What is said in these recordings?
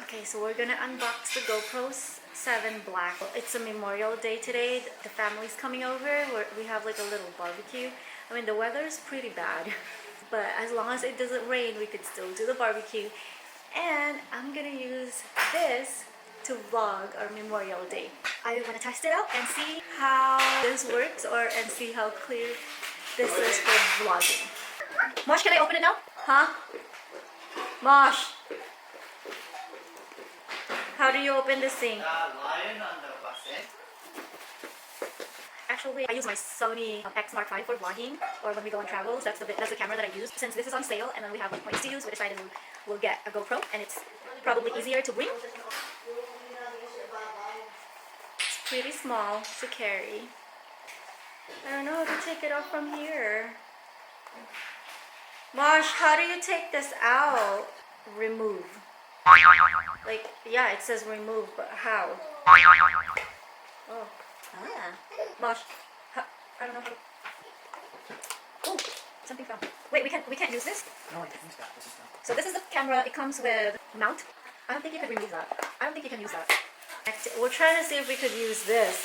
Okay, so we're gonna unbox the GoPro 7 Black. It's a Memorial Day today. The family's coming over. We have like a little barbecue. I mean, the weather is pretty bad, but as long as it doesn't rain, we could still do the barbecue. And I'm gonna use this to vlog our Memorial Day. I wanna test it out and see how this works and see how clear this is for vlogging. Mosh, can I open it now? Huh? Mosh! How do you open this thing? Actually, I use my Sony X Mark V for vlogging, or when we go on travels. That's the camera that I use. Since this is on sale and then we have like points to use, we decided we'll get a GoPro, and it's probably easier to bring. It's pretty small to carry. I don't know how to take it off from here. Mosh, how do you take this out? Remove. Like, yeah, it says remove, but how? Oh. Ah. Mosh, I don't know how. Oh, something fell. Wait, we can't use this? No, I can use that. This is not. So this is the camera. It comes with mount. I don't think you can remove that. I don't think you can use that. We're trying to see if we could use this,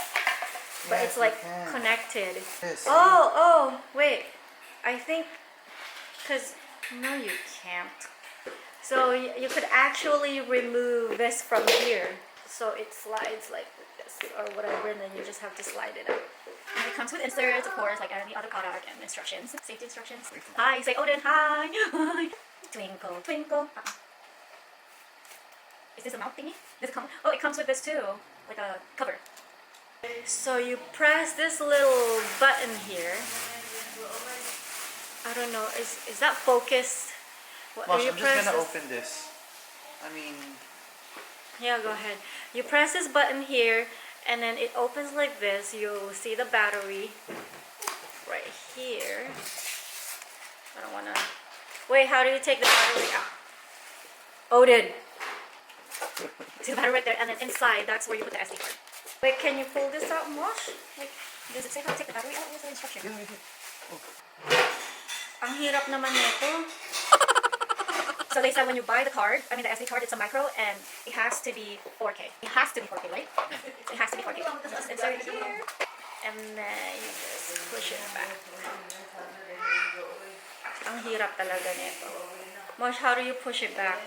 but Yes, it's like we can. connected. This. Oh, wait. I think, cause no, you can't. So you could actually remove this from here. So it slides like this or whatever, and then you just have to slide it out. And it comes with inserts, of course, like any other product, and instructions, safety instructions. Hi, say Odin, hi, hi. Twinkle, twinkle. Is this a mount thingy? Does it come? Oh, it comes with this too, like a cover. So you press this little button here. I don't know, is that focused? What, Mosh, I'm just gonna this? open this. I mean... Yeah, go ahead. You press this button here, and then it opens like this. You'll see the battery right here. I don't wanna... Wait, how do you take the battery out? Odin! See the battery right there, and then inside, that's where you put the SD card. Wait, can you pull this out, Mosh? Like, does it say how to take the battery out? What's the instruction? Ang hirap naman nito. So they said when you buy the card, I mean the SD card, it's a micro and it has to be 4K. It has to be 4K, right? It has to be 4K. So just insert it here, and then you just push it back. Ang hirap talaga nito. Mosh, how do you push it back?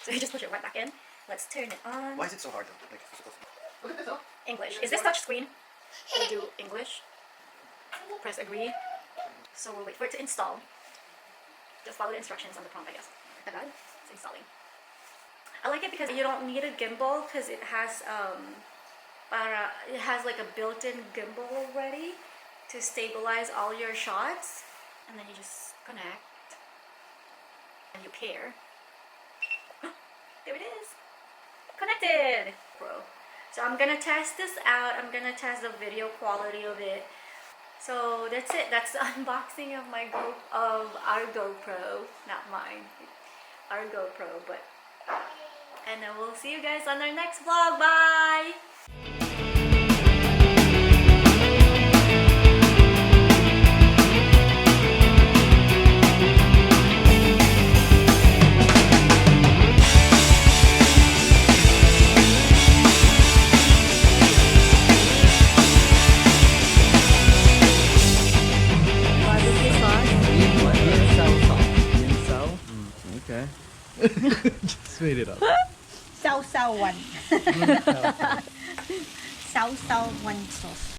So you just push it right back in. Let's turn it on. Why is it so hard though? Like, physical thing. English. Is this touch screen? We do English. Press agree. So we'll wait for it to install. Just follow the instructions on the prompt, I guess. It's installing. I like it because you don't need a gimbal because it has like a built-in gimbal already to stabilize all your shots, and then you just connect and you pair. There it is, connected. Bro. So I'm gonna test this out. I'm gonna test the video quality of it. So that's it. That's the unboxing of our GoPro, not mine, our GoPro. And then we'll see you guys on our next vlog. Bye. Okay. Just made it up. Sausawan. Sausawan sauce.